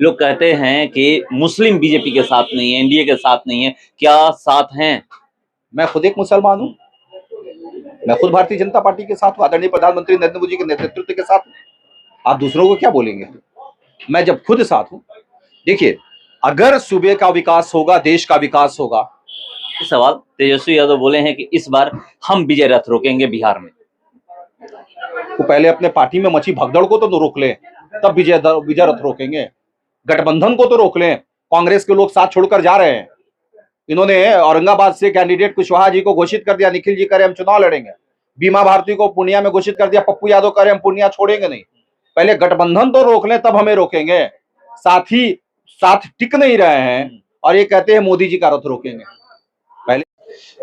लोग कहते हैं कि मुस्लिम बीजेपी के साथ नहीं है, एनडीए के साथ नहीं है, क्या साथ हैं? मैं खुद एक मुसलमान हूँ। मैं खुद भारतीय जनता पार्टी के साथ हूँ, आदरणीय प्रधानमंत्री नरेंद्र मोदी के नेतृत्व के साथ हूँ। आप दूसरों को क्या बोलेंगे? मैं जब खुद साथ हूँ। देखिए, अगर सूबे का विकास होगा, देश का विकास होगा। सवाल तेजस्वी यादव बोले हैं कि इस बार हम विजय रथ रोकेंगे बिहार में। वो पहले अपने पार्टी में मची भगदड़ को तो रोक लें, तब विजय रथ रोकेंगे। गठबंधन को तो रोक लें। कांग्रेस के लोग साथ छोड़कर जा रहे हैं। इन्होंने औरंगाबाद से कैंडिडेट कुशवाहा जी को घोषित कर दिया, निखिल जी करे हम चुनाव लड़ेंगे। बीमा भारती को पूर्णिया में घोषित कर दिया, पप्पू यादव करे हम पूर्णिया छोड़ेंगे नहीं। पहले गठबंधन तो रोक लें, तब हमें रोकेंगे। साथ टिक नहीं रहे हैं और ये कहते हैं मोदी जी का रथ रोकेंगे। पहले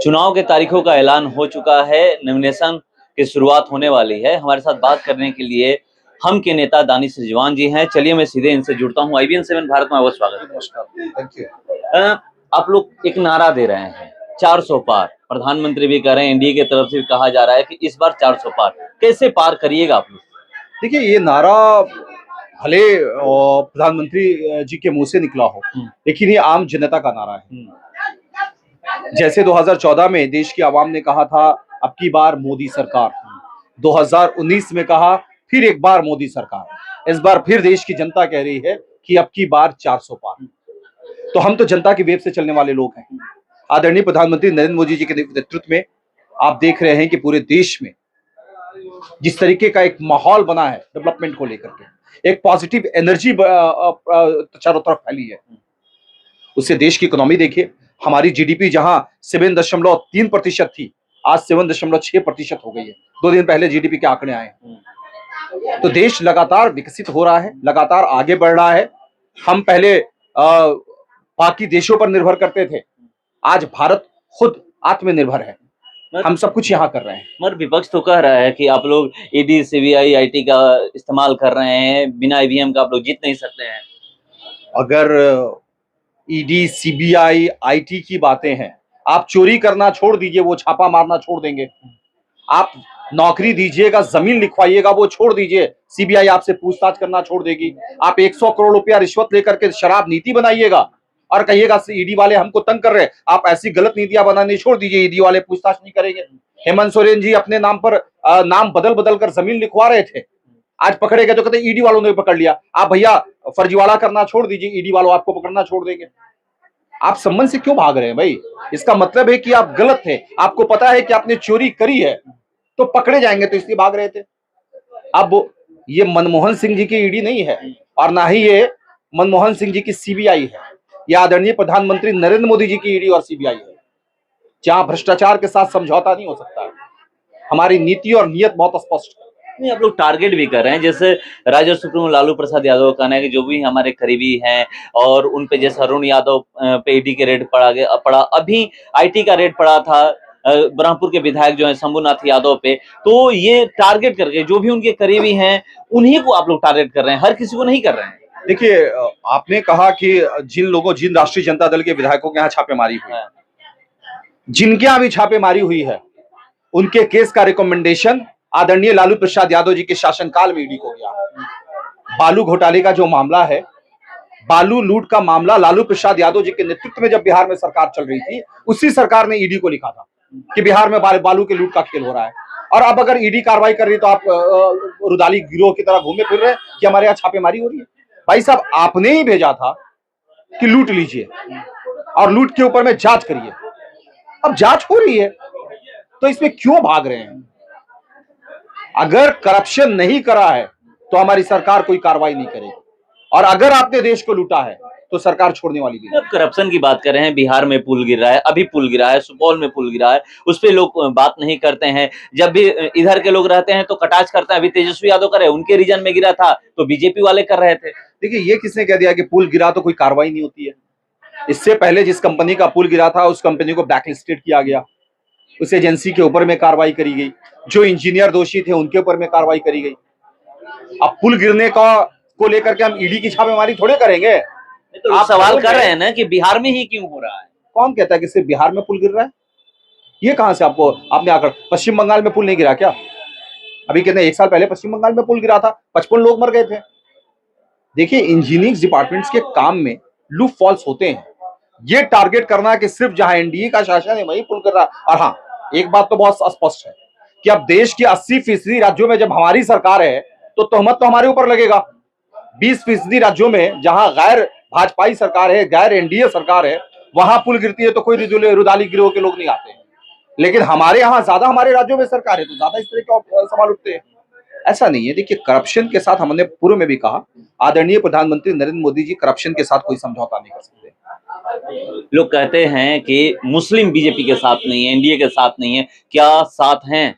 चुनाव के तारीखों का ऐलान हो चुका है, नॉमिनेशन की शुरुआत होने वाली है। हमारे साथ बात करने के लिए हम के नेता दानिश रिजवान जी हैं। चलिए मैं सीधे इनसे जुड़ता हूं। IBN7 भारत में आपका स्वागत है। नमस्कार, थैंक यू। आप लोग एक नारा दे रहे हैं 400 पार, प्रधानमंत्री भी कह रहे हैं, एनडीए की तरफ से भी कहा जा रहा है कि इस बार 400 पार। कैसे पार करिएगा आप लोग? देखिए, ये नारा भले प्रधानमंत्री जी के मुंह से निकला हो, लेकिन ये आम जनता का नारा है। जैसे 2014 में देश की आवाम ने कहा था अब की बार मोदी सरकार, 2019 में कहा फिर एक बार मोदी सरकार, इस बार फिर देश की जनता कह रही है कि अब की बार 400 पार। तो हम तो जनता की वेव से चलने वाले लोग हैं। आदरणीय प्रधानमंत्री नरेंद्र मोदी जी के नेतृत्व में आप देख रहे हैं कि पूरे देश में जिस तरीके का एक माहौल बना है डेवलपमेंट को लेकर के, एक पॉजिटिव एनर्जी चारों तरफ फैली है। उससे देश की इकोनॉमी देखिए, हमारी जीडीपी जहां 7.3% थी, आज 7.6% हो गई है। 2 दिन पहले जीडीपी के आंकड़े आए हैं। तो देश लगातार विकसित हो रहा है, लगातार आगे बढ़ रहा है। हम पहले बाकी देशों पर निर्भर करते थे, आज भारत खुद आत्मनिर्भर है। हम सब कुछ यहाँ कर रहे हैं। मगर विपक्ष तो कह रहा है कि आप लोग ईडी, सीबीआई, आईटी का इस्तेमाल कर रहे हैं, बिना ईवीएम का आप लोग जीत नहीं सकते हैं। अगर ईडी, सीबीआई, आईटी की बातें हैं, आप चोरी करना छोड़ दीजिए, वो छापा मारना छोड़ देंगे। आप नौकरी दीजिएगा, जमीन लिखवाइएगा, वो छोड़ दीजिए, सीबीआई आपसे पूछताछ करना छोड़ देगी। आप 100 करोड़ रुपया रिश्वत लेकर के शराब नीति बनाइएगा और कहिएगा ईडी वाले हमको तंग कर रहे हैं, आप ऐसी गलत नीतियां बनानी छोड़ दीजिए, ईडी वाले पूछताछ नहीं करेंगे। हेमंत सोरेन जी अपने नाम पर नाम बदल बदल कर जमीन लिखवा रहे थे, आज पकड़े गए तो कहते ईडी वालों ने पकड़ लिया। आप भैया फर्जीवाड़ा करना छोड़ दीजिए, ईडी वालों आपको पकड़ना छोड़ देंगे। आप संबंध से क्यों भाग रहे हैं भाई? इसका मतलब है कि आप गलत थे, आपको पता है कि आपने चोरी करी है तो पकड़े जाएंगे, तो इसलिए भाग रहे थे। अब ये मनमोहन सिंह जी की ईडी नहीं है और ना ही ये मनमोहन सिंह जी की सीबीआई है, यह आदरणीय प्रधानमंत्री नरेंद्र मोदी जी की ईडी और सीबीआई है, जहां भ्रष्टाचार के साथ समझौता नहीं हो सकता है। हमारी नीति और नियत बहुत स्पष्ट है। नहीं, आप लोग टारगेट भी कर रहे हैं, जैसे राजद सुप्रीमो लालू प्रसाद यादव का कहना है कि जो भी हमारे करीबी हैं और उन पे जैसे अरुण यादव पे ईडी के रेड पड़ा, अभी आईटी का रेड पड़ा था ब्रह्मपुर के विधायक जो है शंभुनाथ यादव पे। तो ये टारगेट करके जो भी उनके करीबी हैं उन्हीं को आप लोग टारगेट कर रहे हैं, हर किसी को नहीं कर रहे हैं। देखिए, आपने कहा कि जिन राष्ट्रीय जनता दल के विधायकों के यहाँ छापेमारी हुई, जिनके यहाँ भी छापेमारी हुई है, उनके केस का रिकमेंडेशन आदरणीय लालू प्रसाद यादव जी के शासनकाल में ईडी को गया है। बालू घोटाले का जो मामला है, बालू लूट का मामला लालू प्रसाद यादव जी के नेतृत्व में जब बिहार में सरकार चल रही थी, उसी सरकार ने ईडी को लिखा था कि बिहार में बालू के लूट का खेल हो रहा है। और अब अगर ईडी कार्रवाई कर रही तो आप रुदाली गिरोह की तरह घूमे फिर रहे हैं कि हमारे यहाँ छापेमारी हो रही है। भाई साहब, आपने ही भेजा था कि लूट लीजिए और लूट के ऊपर में जांच करिए। अब जांच हो रही है तो इसमें क्यों भाग रहे हैं? अगर करप्शन नहीं करा है तो हमारी सरकार कोई कार्रवाई नहीं करेगी, और अगर आपने देश को लूटा है तो सरकार छोड़ने वाली नहीं। अब करप्शन की बात कर रहे हैं, बिहार में पुल गिर रहा है, अभी पुल गिरा है, सुपौल में पुल गिरा है, उस पर लोग बात नहीं करते हैं। जब भी इधर के लोग रहते हैं तो कटाक्ष करते हैं। अभी तेजस्वी यादव करे, उनके रीजन में गिरा था तो बीजेपी वाले कर रहे थे। देखिए, ये किसने कह दिया कि पुल गिरा तो कोई कार्रवाई नहीं होती है? इससे पहले जिस कंपनी का पुल गिरा था उस कंपनी को ब्लैकलिस्टेड किया गया, उस एजेंसी के ऊपर में कार्रवाई करी गई, जो इंजीनियर दोषी थे उनके ऊपर में कार्रवाई करी गई। अब पुल गिरने का को लेकर के हम ईडी की छापेमारी थोड़े करेंगे। तो आप सवाल कर रहे हैं ना कि बिहार में ही क्यों हो रहा है? कौन कहता है कि सिर्फ बिहार में पुल गिर रहा है? ये कहां से आपने आकर, पश्चिम बंगाल में पुल नहीं गिरा क्या? अभी कहते हैं 1 साल पहले पश्चिम बंगाल में पुल गिरा था, 55 लोग मर गए थे। देखिए, इंजीनियरिंग डिपार्टमेंट्स के काम में लूप फॉल्स होते हैं। ये टारगेट करना कि सिर्फ जहां एनडीए का शासन है वहीं पुल कर रहा। और हाँ, एक बात तो बहुत स्पष्ट है कि अब देश के 80% राज्यों में जब हमारी सरकार है तो तहमत तो हमारे ऊपर लगेगा। 20% राज्यों में जहां गैर भाजपाई सरकार है, गैर एनडीए सरकार है, वहां पुल गिरती है तो कोई रुदाली गिरोह के लोग नहीं आते हैं। लेकिन हमारे यहाँ ज्यादा, हमारे राज्यों में सरकार है तो ज्यादा इस तरह के सवाल उठते हैं। ऐसा नहीं है। देखिए, करप्शन के साथ हमने पूर्व में भी कहा, आदरणीय प्रधानमंत्री नरेंद्र मोदी जी करप्शन के साथ कोई समझौता नहीं कर सकते। लोग कहते हैं कि मुस्लिम बीजेपी के साथ नहीं है, एनडीए के साथ नहीं है, क्या साथ हैं?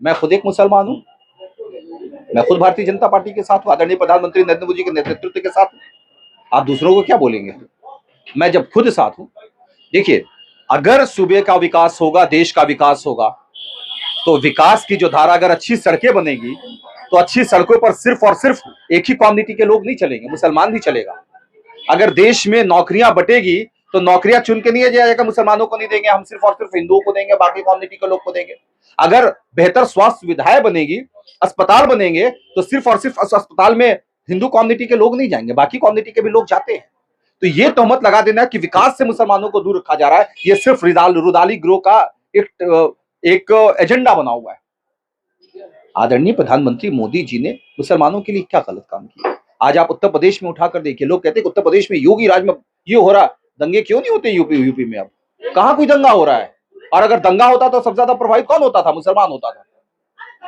मैं खुद एक मुसलमान हूं, मैं खुद भारतीय जनता पार्टी के साथ हूं, आदरणीय प्रधानमंत्री नरेंद्र मोदी के नेतृत्व के साथ हूं। आप दूसरों को क्या बोलेंगे? मैं जब खुद साथ हूं। देखिए, अगर सूबे का विकास होगा, देश का विकास होगा, तो विकास की जो धारा, अगर अच्छी सड़कें बनेगी तो अच्छी सड़कों पर सिर्फ और सिर्फ एक ही कम्युनिटी के लोग नहीं चलेंगे, मुसलमान भी चलेगा। अगर देश में नौकरियां बटेगी तो नौकरियां चुन के नहीं दिया जाएगा, मुसलमानों को नहीं देंगे, हम सिर्फ और सिर्फ हिंदुओं को देंगे, बाकी कम्युनिटी के लोग को देंगे। अगर बेहतर स्वास्थ्य सुविधाएं बनेगी, अस्पताल बनेंगे, तो सिर्फ और सिर्फ अस्पताल में हिंदू कम्युनिटी के लोग नहीं जाएंगे, बाकी कम्युनिटी के भी लोग जाते हैं। तो ये तहमत लगा देना कि विकास से मुसलमानों को दूर रखा जा रहा है, ये सिर्फ रुदाली गिरोह का एक एजेंडा बना हुआ है। आदरणीय प्रधानमंत्री मोदी जी ने मुसलमानों के लिए क्या गलत काम किया? आज आप उत्तर प्रदेश में उठाकर देखिए, लोग कहते हैं कि उत्तर प्रदेश में योगी राज में ये हो रहा, दंगे क्यों नहीं होते यूपी में? अब कहां कोई दंगा हो रहा है? और अगर दंगा होता तो सबसे ज्यादा प्रभावित कौन होता था? मुसलमान होता था।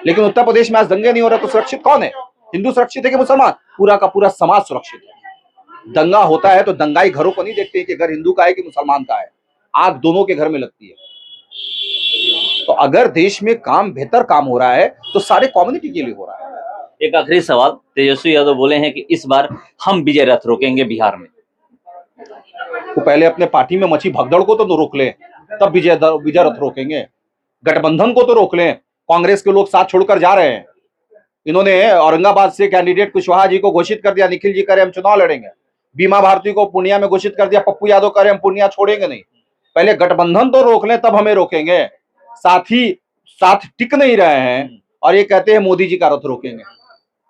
लेकिन उत्तर प्रदेश में आज दंगे नहीं हो रहे तो सुरक्षित कौन है? हिंदू सुरक्षित है कि मुसलमान? पूरा का पूरा समाज सुरक्षित है। दंगा होता है तो दंगाई घरों को नहीं देखते कि घर हिंदू का है कि मुसलमान का है, आग दोनों के घर में लगती है। तो अगर देश में काम, बेहतर काम हो रहा है तो सारे कम्युनिटी के लिए हो रहा है। एक आखिरी सवाल, तेजस्वी यादव बोले हैं कि इस बार हम विजय रथ रोकेंगे बिहार में। तो पहले अपने पार्टी में मची भगदड़ को तो रोक लें, तब विजय रथ रोकेंगे। गठबंधन को तो रोक लें, कांग्रेस के लोग साथ छोड़कर जा रहे हैं। इन्होंने औरंगाबाद से कैंडिडेट कुशवाहा जी को घोषित कर दिया, निखिल जी करे हम चुनाव लड़ेंगे। बीमा भारती को पूर्णिया में घोषित कर दिया, पप्पू यादव करे हम पूर्णिया छोड़ेंगे नहीं। पहले गठबंधन तो रोक लें, तब हमें रोकेंगे। साथ टिक नहीं रहे हैं और ये कहते हैं मोदी जी का रथ रोकेंगे।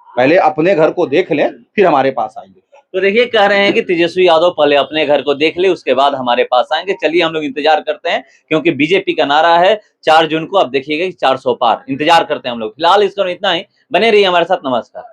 पहले अपने घर को देख लें, फिर हमारे पास आएंगे। तो देखिए, कह रहे हैं कि तेजस्वी यादव पहले अपने घर को देख ले, उसके बाद हमारे पास आएंगे। चलिए, हम लोग इंतजार करते हैं, क्योंकि बीजेपी का नारा है 4 जून को, अब देखिएगा 400 पार। इंतजार करते हैं हम लोग। फिलहाल इसको इतना ही, बने रहिए हमारे साथ। नमस्कार।